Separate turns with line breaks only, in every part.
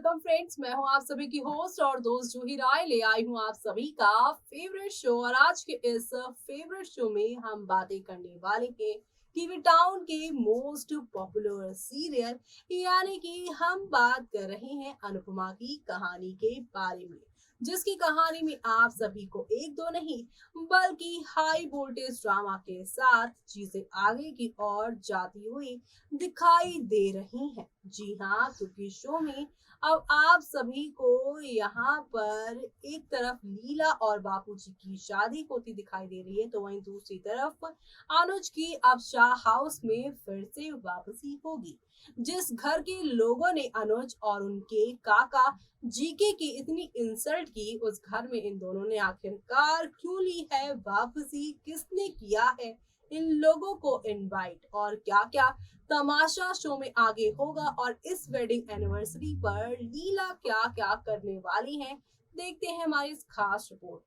Welcome friends. मैं हूं आप सभी की होस्ट और दोस्त जूही राय। ले आई हूं आप सभी का फेवरेट शो और आज के इस फेवरेट शो में हम बातें करने वाले हैं टीवी टाउन के मोस्ट पॉपुलर सीरियल यानी कि हम बात कर रहे हैं अनुपमा की कहानी के बारे में, जिसकी कहानी में आप सभी को एक दो नहीं बल्कि हाई वोल्टेज ड्रामा के साथ चीजें आगे की ओर जाती हुई दिखाई दे रही हैं। जी हाँ, क्योंकि शो में अब आप सभी को यहाँ पर एक तरफ लीला और बापूजी की शादी होती दिखाई दे रही है, तो वहीं दूसरी तरफ अनुज की अब शाह हाउस में फिर से वापसी होगी। जिस घर के लोगों ने अनुज और उनके काका जीके की इतनी इंसल्ट की, उस घर में इन दोनों ने आखिरकार क्यों ली है वापसी, किसने किया है इन लोगों को इनवाइट और क्या क्या तमाशा शो में आगे होगा और इस वेडिंग एनिवर्सरी पर लीला क्या क्या करने वाली हैं, देखते हैं हमारी इस खास रिपोर्ट।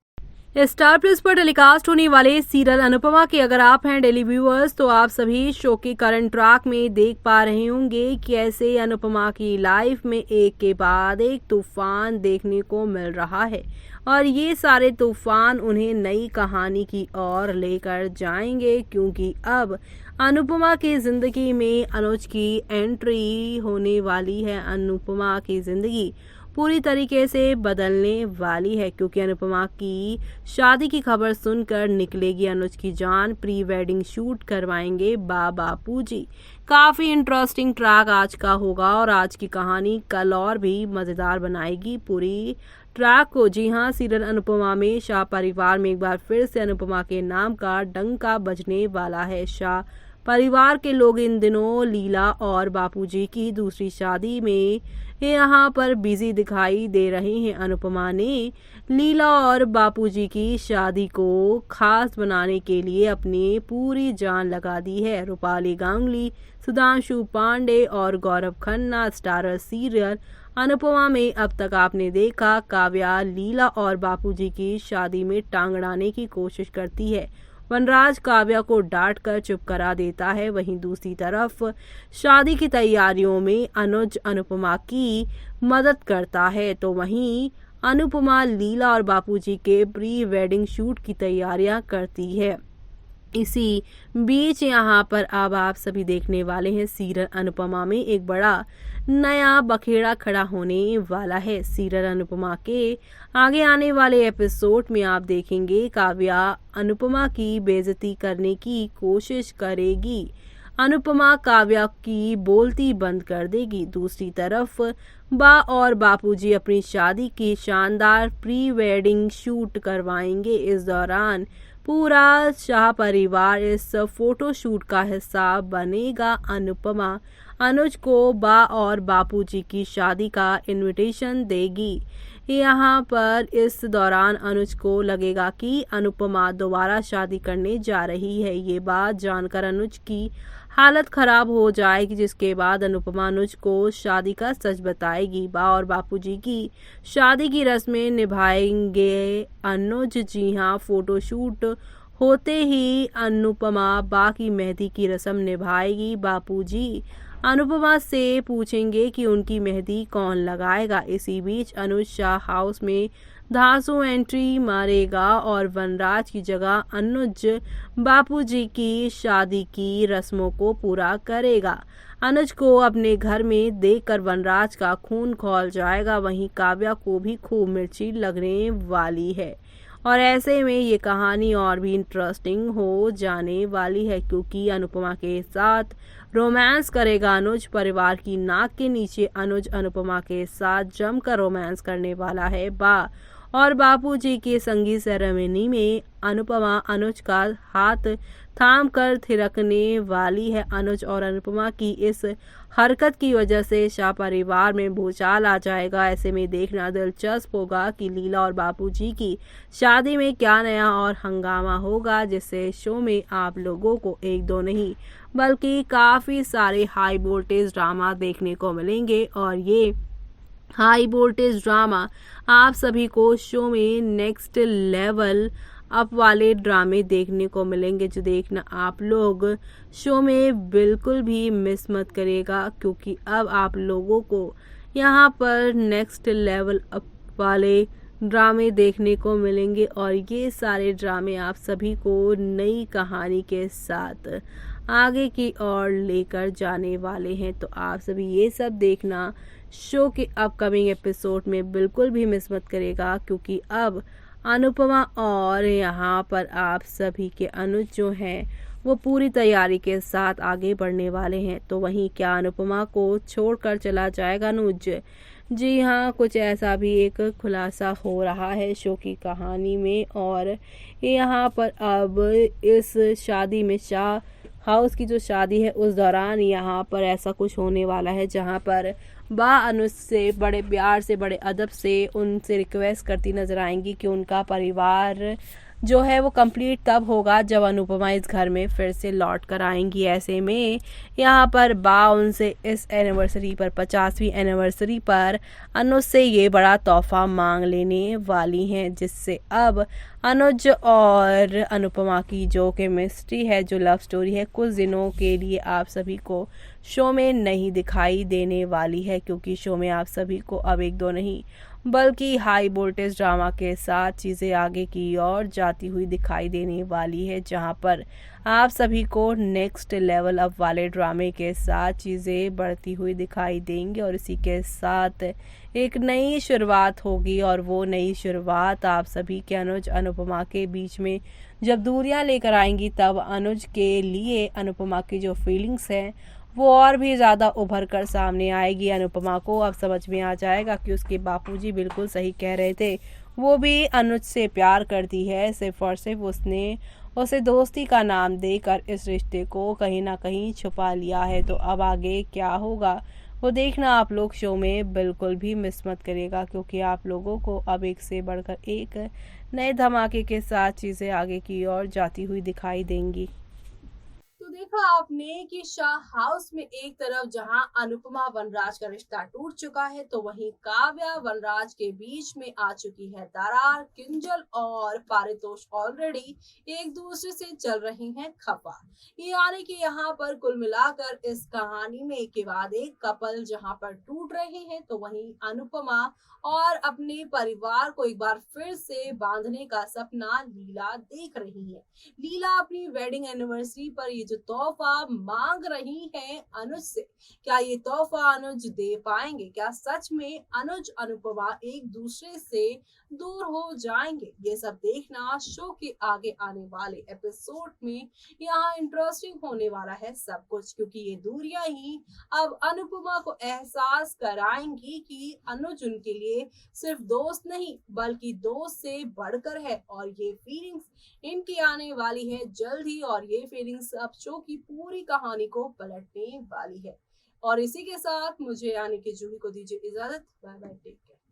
स्टार प्लस पर टेलीकास्ट होने वाले सीरियल अनुपमा के अगर आप हैं डेली व्यूअर्स तो आप सभी शो के करंट ट्रैक में देख पा रहे होंगे कि कैसे अनुपमा की लाइफ में एक के बाद एक तूफान देखने को मिल रहा है और ये सारे तूफान उन्हें नई कहानी की ओर लेकर जाएंगे, क्योंकि अब अनुपमा की जिंदगी में अनुज की एंट्री होने वाली है। अनुपमा की जिंदगी पूरी तरीके से बदलने वाली है, क्योंकि अनुपमा की शादी की खबर सुनकर निकलेगी अनुज की जान। प्री वेडिंग शूट करवाएंगे बापूजी। काफी इंटरेस्टिंग ट्रैक आज का होगा और आज की कहानी कल और भी मजेदार बनाएगी पूरी ट्रैक को। जी हाँ, सीरियल अनुपमा में शाह परिवार में एक बार फिर से अनुपमा के नाम का डंका बजने वाला है। शाह परिवार के लोग इन दिनों लीला और बापूजी की दूसरी शादी में यहाँ पर बिजी दिखाई दे रहे हैं। अनुपमा ने लीला और बापूजी की शादी को खास बनाने के लिए अपनी पूरी जान लगा दी है। रूपाली गांगुली, सुधांशु पांडे और गौरव खन्ना स्टारर सीरियल अनुपमा में अब तक आपने देखा काव्या लीला और बापूजी की शादी में टांग अड़ाने की कोशिश करती है। वनराज काव्या को डांट कर चुप करा देता है। वहीं दूसरी तरफ शादी की तैयारियों में अनुज अनुपमा की मदद करता है, तो वहीं अनुपमा लीला और बापूजी के प्री वेडिंग शूट की तैयारियां करती है। इसी बीच यहाँ पर अब आप सभी देखने वाले हैं सीरियल अनुपमा में एक बड़ा नया बखेड़ा खड़ा होने वाला है। सीरियल अनुपमा के आगे आने वाले एपिसोड में आप देखेंगे काव्या अनुपमा की बेइज्जती करने की कोशिश करेगी। अनुपमा काव्या की बोलती बंद कर देगी। दूसरी तरफ बा और बापूजी अपनी शादी की शानदार प्री वेडिंग शूट करवाएंगे। इस दौरान पूरा शाह परिवार इस फोटो शूट का हिस्सा बनेगा। अनुपमा अनुज को बा और बापूजी की शादी का इनविटेशन देगी। यहाँ पर इस दौरान अनुज को लगेगा कि अनुपमा दोबारा शादी करने जा रही है। ये बात जानकर अनुज की हालत खराब हो जाएगी, जिसके बाद अनुपमा अनुज को शादी का सच बताएगी। बा और बापूजी की शादी की रस्में निभाएंगे अनुज। जी हाँ, फोटोशूट होते ही अनुपमा बा की मेहंदी की रस्म निभाएगी। बापूजी अनुपमा से पूछेंगे कि उनकी मेहंदी कौन लगाएगा। इसी बीच अनुज शाह हाउस में धांसू एंट्री मारेगा और वनराज की जगह अनुज बापूजी की शादी की रस्मों को पूरा करेगा। अनुज को अपने घर में देखकर वनराज का खून खौल जाएगा। वहीं काव्या को भी खूब मिर्ची लगने वाली है और ऐसे में ये कहानी और भी इंटरेस्टिंग हो जाने वाली है, क्योंकि अनुपमा के साथ रोमांस करेगा अनुज। परिवार की नाक के नीचे अनुज अनुपमा के साथ जमकर रोमांस करने वाला है। बा और बापूजी की संगीत सेरेमनी में अनुपमा अनुज का हाथ थाम कर थिरकने वाली है। अनुज और अनुपमा की इस हरकत की वजह से शाह परिवार में भूचाल आ जाएगा। ऐसे में देखना दिलचस्प होगा कि लीला और बापूजी की शादी में क्या नया और हंगामा होगा, जिससे शो में आप लोगों को एक दो नहीं बल्कि काफ़ी सारे हाई वोल्टेज ड्रामा देखने को मिलेंगे और ये हाई वोल्टेज ड्रामा आप सभी को शो में नेक्स्ट लेवल अप वाले ड्रामे देखने को मिलेंगे, जो देखना आप लोग शो में बिल्कुल भी मिस मत करिएगा, क्योंकि अब आप लोगों को यहाँ पर नेक्स्ट लेवल अप वाले ड्रामे देखने को मिलेंगे और ये सारे ड्रामे आप सभी को नई कहानी के साथ आगे की ओर लेकर जाने वाले हैं। तो आप सभी ये सब देखना शो के अपकमिंग एपिसोड में बिल्कुल भी मिस मत करेगा, क्योंकि अब अनुपमा और यहाँ पर आप सभी के अनुज जो हैं वो पूरी तैयारी के साथ आगे बढ़ने वाले हैं। तो वहीं क्या अनुपमा को छोड़कर चला जाएगा अनुज? जी हाँ, कुछ ऐसा भी एक खुलासा हो रहा है शो की कहानी में। और यहाँ पर अब इस शादी में शाह हाउस की जो शादी है उस दौरान यहाँ पर ऐसा कुछ होने वाला है जहाँ पर बा अनुज से बड़े प्यार से बड़े अदब से उनसे रिक्वेस्ट करती नजर आएंगी कि उनका परिवार जो है वो कंप्लीट तब होगा जब अनुपमा इस घर में फिर से लौट कर आएंगी। ऐसे में यहाँ पर बा उनसे इस एनिवर्सरी पर 50वीं एनिवर्सरी पर अनुज से ये बड़ा तोहफा मांग लेने वाली हैं, जिससे अब अनुज और अनुपमा की जो केमिस्ट्री है, जो लव स्टोरी है, कुछ दिनों के लिए आप सभी को शो में नहीं दिखाई देने वाली है, क्योंकि शो में आप सभी को अब एक दो नहीं बल्कि हाई वोल्टेज ड्रामा के साथ चीज़ें आगे की ओर जाती हुई दिखाई देने वाली है, जहां पर आप सभी को नेक्स्ट लेवल अप वाले ड्रामे के साथ चीज़ें बढ़ती हुई दिखाई देंगी और इसी के साथ एक नई शुरुआत होगी। और वो नई शुरुआत आप सभी के अनुज अनुपमा के बीच में जब दूरियां लेकर आएंगी, तब अनुज के लिए अनुपमा की जो फीलिंग्स हैं वो और भी ज़्यादा उभर कर सामने आएगी। अनुपमा को अब समझ में आ जाएगा कि उसके बापूजी बिल्कुल सही कह रहे थे, वो भी अनुज से प्यार करती है, सिर्फ और सिर्फ उसने उसे दोस्ती का नाम देकर इस रिश्ते को कहीं ना कहीं छुपा लिया है। तो अब आगे क्या होगा वो देखना आप लोग शो में बिल्कुल भी मिस मत करेगा, क्योंकि आप लोगों को अब एक से बढ़कर एक नए धमाके के साथ चीज़ें आगे की ओर जाती हुई दिखाई देंगी।
तो देखा आपने कि शाह हाउस में एक तरफ जहां अनुपमा वनराज का रिश्ता टूट चुका है, तो वहीं काव्या वनराज के बीच में आ चुकी है दरार। किंजल और पारितोष ऑलरेडी एक दूसरे से चल रही हैं खफा। यानी कि यहाँ पर कुल मिलाकर इस कहानी में एक के बाद एक कपल जहां पर टूट रहे हैं, तो वहीं अनुपमा और अपने परिवार को एक बार फिर से बांधने का सपना लीला देख रही है। लीला अपनी वेडिंग एनिवर्सरी पर ये जो तोहफा मांग रही है अनुज से, क्या ये तोहफा अनुज दे पाएंगे? क्या सच में अनुज अनुपमा एक दूसरे से दूर हो जाएंगे? ये सब देखना शो के आगे आने वाले एपिसोड में। यहाँ इंटरेस्टिंग होने वाला है सब कुछ, क्योंकि ये दूरियां ही अब अनुपमा को एहसास कराएंगी कि अनुज उनके लिए सिर्फ दोस्त नहीं बल्कि दोस्त से बढ़कर है। और ये फीलिंग्स इनकी आने वाली है जल्द ही, और ये फीलिंग्स अब शो की पूरी कहानी को पलटने वाली है। और इसी के साथ मुझे यानी कि जूही को दीजिए इजाजत। Bye bye, take care.